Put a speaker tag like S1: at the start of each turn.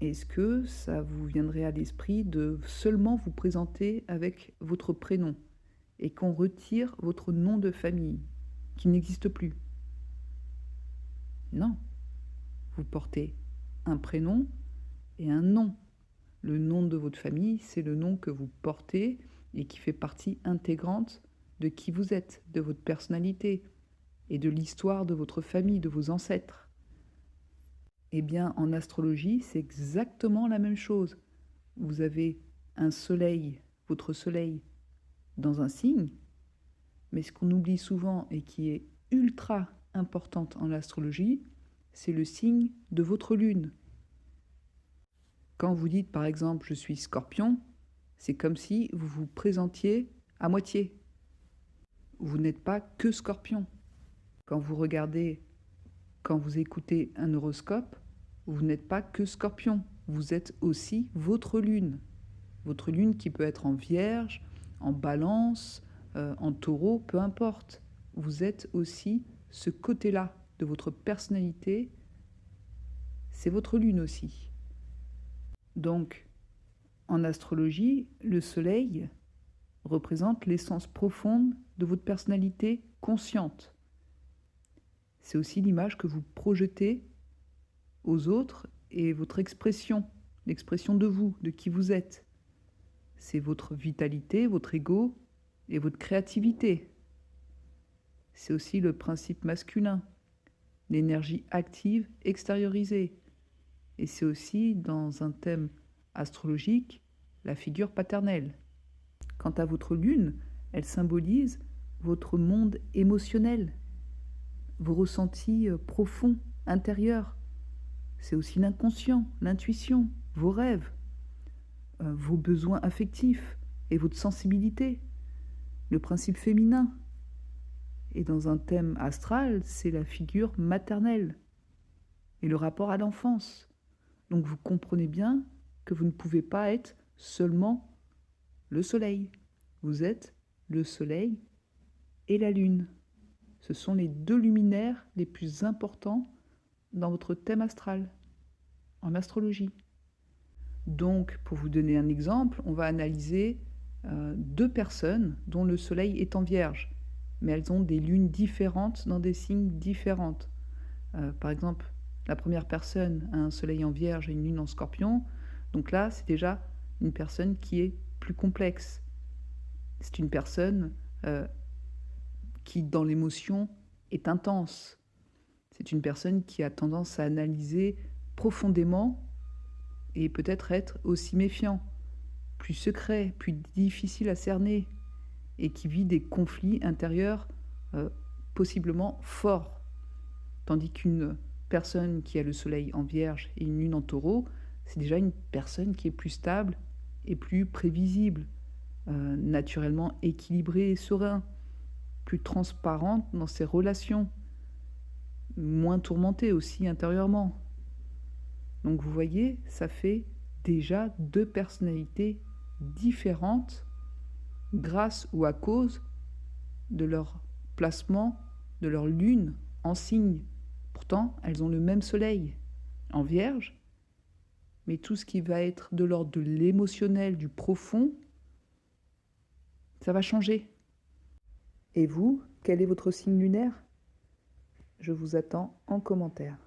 S1: Est-ce que ça vous viendrait à l'esprit de seulement vous présenter avec votre prénom et qu'on retire votre nom de famille, qui n'existe plus? Non, vous portez un prénom et un nom. Le nom de votre famille, c'est le nom que vous portez et qui fait partie intégrante de qui vous êtes, de votre personnalité et de l'histoire de votre famille, de vos ancêtres. Eh bien, en astrologie, c'est exactement la même chose. Vous avez un soleil, votre soleil, dans un signe, mais ce qu'on oublie souvent et qui est ultra importante en astrologie, c'est le signe de votre lune. Quand vous dites par exemple je suis Scorpion, c'est comme si vous vous présentiez à moitié. Vous n'êtes pas que Scorpion. Quand vous regardez, quand vous écoutez un horoscope, vous n'êtes pas que Scorpion. Vous êtes aussi votre lune. Votre lune qui peut être en Vierge, en Balance, en Taureau, peu importe. Vous êtes aussi ce côté-là de votre personnalité. C'est votre lune aussi. Donc, en astrologie, le soleil représente l'essence profonde de votre personnalité consciente. C'est aussi l'image que vous projetez aux autres et votre expression, l'expression de vous, de qui vous êtes. C'est votre vitalité, votre ego et votre créativité. C'est aussi le principe masculin, l'énergie active extériorisée. Et c'est aussi, dans un thème astrologique, la figure paternelle. Quant à votre lune, elle symbolise votre monde émotionnel, vos ressentis profonds, intérieurs. C'est aussi l'inconscient, l'intuition, vos rêves, vos besoins affectifs et votre sensibilité, le principe féminin. Et dans un thème astral, c'est la figure maternelle et le rapport à l'enfance. Donc vous comprenez bien que vous ne pouvez pas être seulement le soleil. Vous êtes le soleil et la lune. Ce sont les deux luminaires les plus importants dans votre thème astral, en astrologie. Donc, pour vous donner un exemple, on va analyser deux personnes dont le soleil est en Vierge, mais elles ont des lunes différentes dans des signes différents. Par exemple, la première personne a un soleil en Vierge et une lune en Scorpion. Donc là, c'est déjà une personne qui est plus complexe. C'est une personne qui, dans l'émotion, est intense. C'est une personne qui a tendance à analyser profondément et peut-être être aussi méfiant, plus secret, plus difficile à cerner, et qui vit des conflits intérieurs possiblement forts. Tandis qu'une personne qui a le soleil en Vierge et une lune en Taureau, c'est déjà une personne qui est plus stable et plus prévisible, naturellement équilibrée et serein, plus transparente dans ses relations, moins tourmentée aussi intérieurement. Donc vous voyez, ça fait déjà deux personnalités différentes grâce ou à cause de leur placement, de leur lune en signe. Pourtant, elles ont le même soleil en Vierge, mais tout ce qui va être de l'ordre de l'émotionnel, du profond, ça va changer. Et vous, quel est votre signe lunaire? Je vous attends en commentaire.